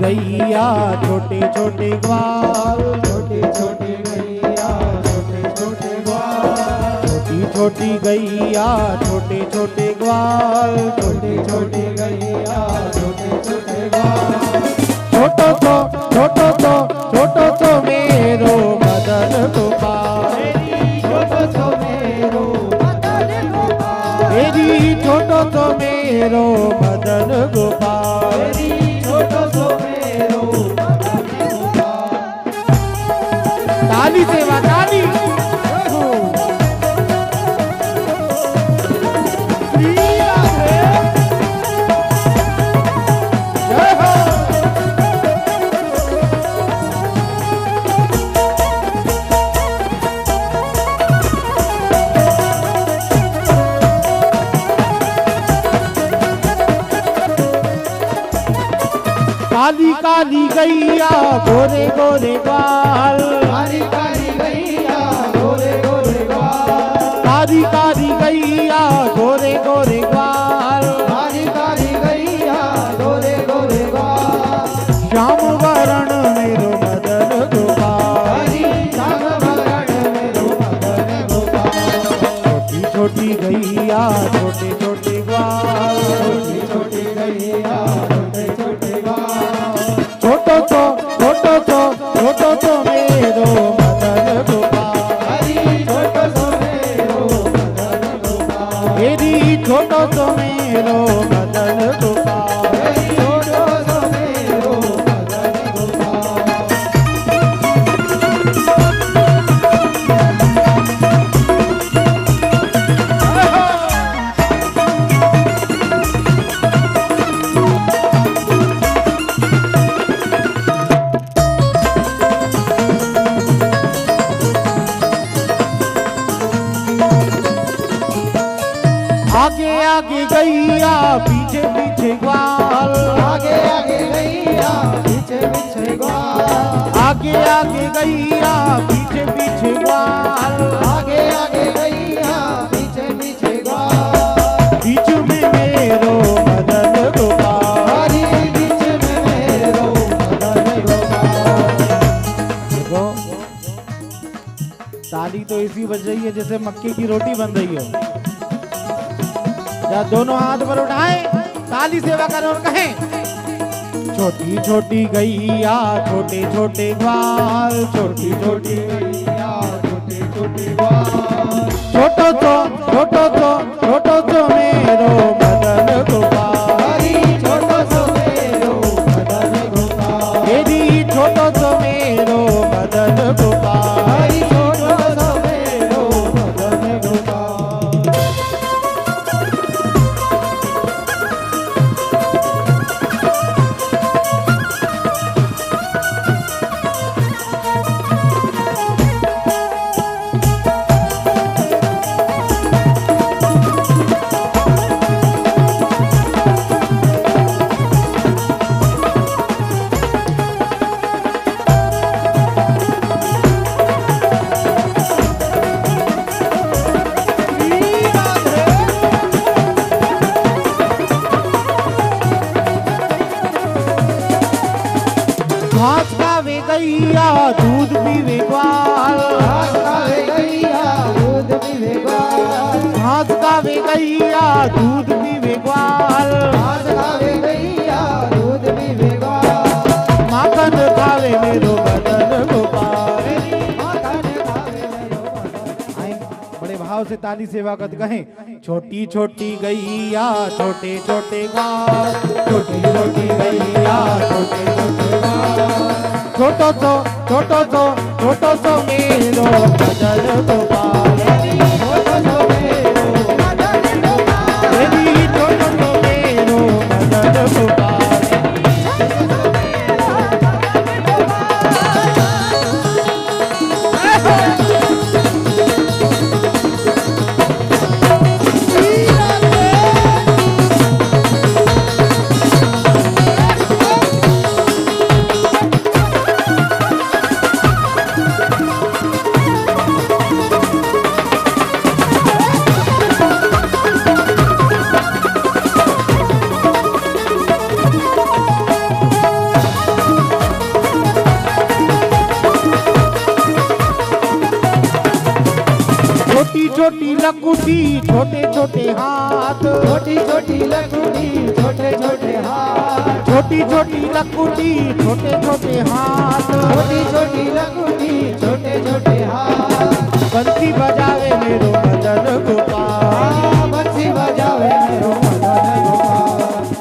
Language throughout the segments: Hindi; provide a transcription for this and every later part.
गैया छोटे छोटे ग्वाल, छोटी छोटी गैया छोटे छोटे ग्वाल, छोटी छोटी गैया छोटे छोटे ग्वाल, छोटी छोटी गैया छोटे छोटे ग्वाल। छोटो तो मेरो मदन गोपाल, छोटो तो मेरो मदन गोपाल, मेरी छोटो तो मेरो मदन गोपाल। छोटो तो मेरो मदन गोपाल। ताली सेवा ताली। काली काली गैया गोरे गोरे बाल, काली काली गैया गोरे गोरे ग्वाल, काली काली गैया गोरे गोरे बाल, काली काली गैया गोरे गोरे ग्वाल। श्याम वरण मेरो मदन गोपाल, श्याम वरण मेरो मदन गोपाल। छोटी छोटी गैया छोटे छोटे ग्वाल, छोटी छोटी गैया छोटे छोटे ग्वाल। छोटो तो मेरो मदन गोपाल, छोटो तो मेरो मदन गोपाल, मेरी छोटो तो मेरो मदन गोपाल। छोटो तो मेरो मदन गोपाल। आगे आगे गैया पीछे पीछे ग्वाल, आगे आगे गैया पीछे पीछे ग्वाल, आगे आगे गैया पीछे पीछे ग्वाल, आगे आगे गैया पीछे पीछे ग्वाल। बीच में मेरो मदन गोपाल। बीच में मेरो मदन गोपाल। देखो ताली तो इसी बज रही है जैसे मक्के की रोटी बन रही हो। या दोनों हाथ पर उठाए ताली सेवा करें और कहें छोटी छोटी गैया छोटे छोटे ग्वाल, छोटी छोटी गैया छोटे छोटे ग्वाल। छोटो तो मेरो मदन गोपाल, छोटो तो मेरो मदन गोपाल, मेरी छोटो तो मेरो मदन गोपाल। छोटो तो मेरो मदन गोपाल। घास खावे गैया दूध पीवे ग्वाल, घास खावे गैया दूध पीवे ग्वाल, घास खावे गैया दूध पीवे ग्वाल, घास खावे गैया दूध पीवे ग्वाल। माखन खावे मेरो मदन गोपाल। माखन खावे मेरो मदन। आए, बड़े भाव से ताली सेवा कर कहें छोटी छोटी गैया छोटे छोटे ग्वाल, छोटी छोटी गैया छोटे छोटे ग्वाल। छोटो तो मेरो मदन गोपाल, छोटो तो मेरो मदन गोपाल, मेरी छोटो तो मेरो मदन गोपाल। छोटी छोटी लकुटी छोटे छोटे हाथ, छोटी छोटी लकुटी छोटे छोटे हाथ, छोटी छोटी लकुटी छोटे छोटे हाथ, छोटी छोटी लकुटी छोटे छोटे हाथ। बंसी बजावे मेरो मदन गोपाल, बंसी बजावे मेरो मदन गोपाल।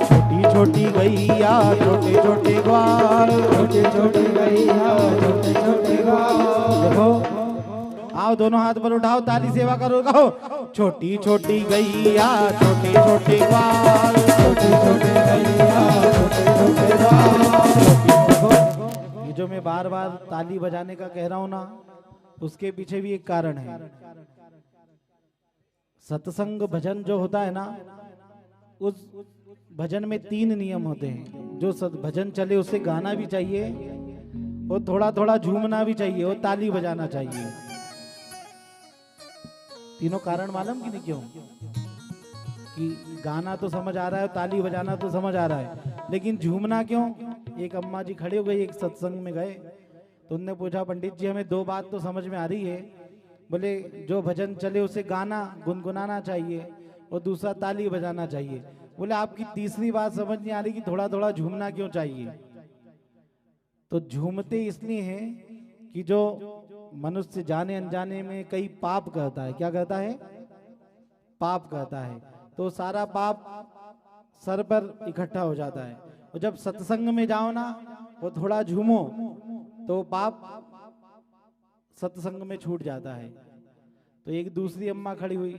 छोटी छोटी गैया छोटे छोटे ग्वाल, छोटी छोटी गैया छोटे छोटे ग्वाल। देखो आओ दोनों हाथ पर उठाओ, ताली सेवा करो, कहो छोटी छोटी गैया छोटे छोटे ग्वाल, छोटी छोटी गैया छोटे छोटे ग्वाल। ये जो मैं बार बार ताली बजाने का कह रहा हूं ना, उसके पीछे भी एक कारण है। सत्संग भजन जो होता है ना, उस भजन में 3 नियम होते हैं। जो भजन चले उसे गाना भी चाहिए, और थोड़ा थोड़ा झूमना भी चाहिए, और ताली बजाना चाहिए। तीनों कारण मालूम कि नहीं क्यों? कि गाना तो समझ आ रहा है, ताली बजाना तो समझ आ रहा है, लेकिन झूमना क्यों? एक अम्मा जी खड़े हो गई, एक सत्संग में गए तो उनने पूछा, पंडित जी हमें 2 बात तो समझ में आ रही है। बोले जो भजन चले उसे गाना गुनगुनाना चाहिए, और दूसरा ताली बजाना चाहिए। बोले आपकी तीसरी बात समझ नहीं आ रही कि थोड़ा थोड़ा झूमना क्यों चाहिए? तो झूमते इसलिए हैं कि जो मनुष्य जाने अनजाने में कई पाप करता है। क्या करता है? पाप करता है। तो सारा पाप सर पर इकट्ठा हो जाता है। और जब सत्संग में जाओ ना, वो थोड़ा झूमो तो पाप सत्संग में छूट जाता है। तो एक दूसरी अम्मा खड़ी हुई,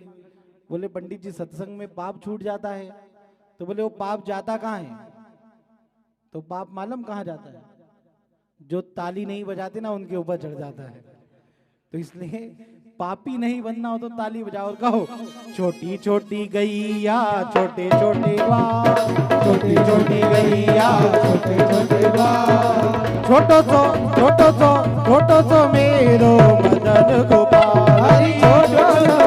बोले पंडित जी सत्संग में पाप छूट जाता है। तो बोले वो पाप जाता कहाँ है? तो पाप मालूम कहाँ जाता है? जो ताली नहीं बजाते ना उनके ऊपर चढ़ जाता है। तो इसलिए पापी नहीं बनना हो तो ताली बजाओ और कहो छोटी छोटी गैया छोटे छोटे ग्वाल, छोटी छोटी गैया छोटे छोटे ग्वाल। छोटो सो मेरो मदन गोपाल। हरि छोटो सो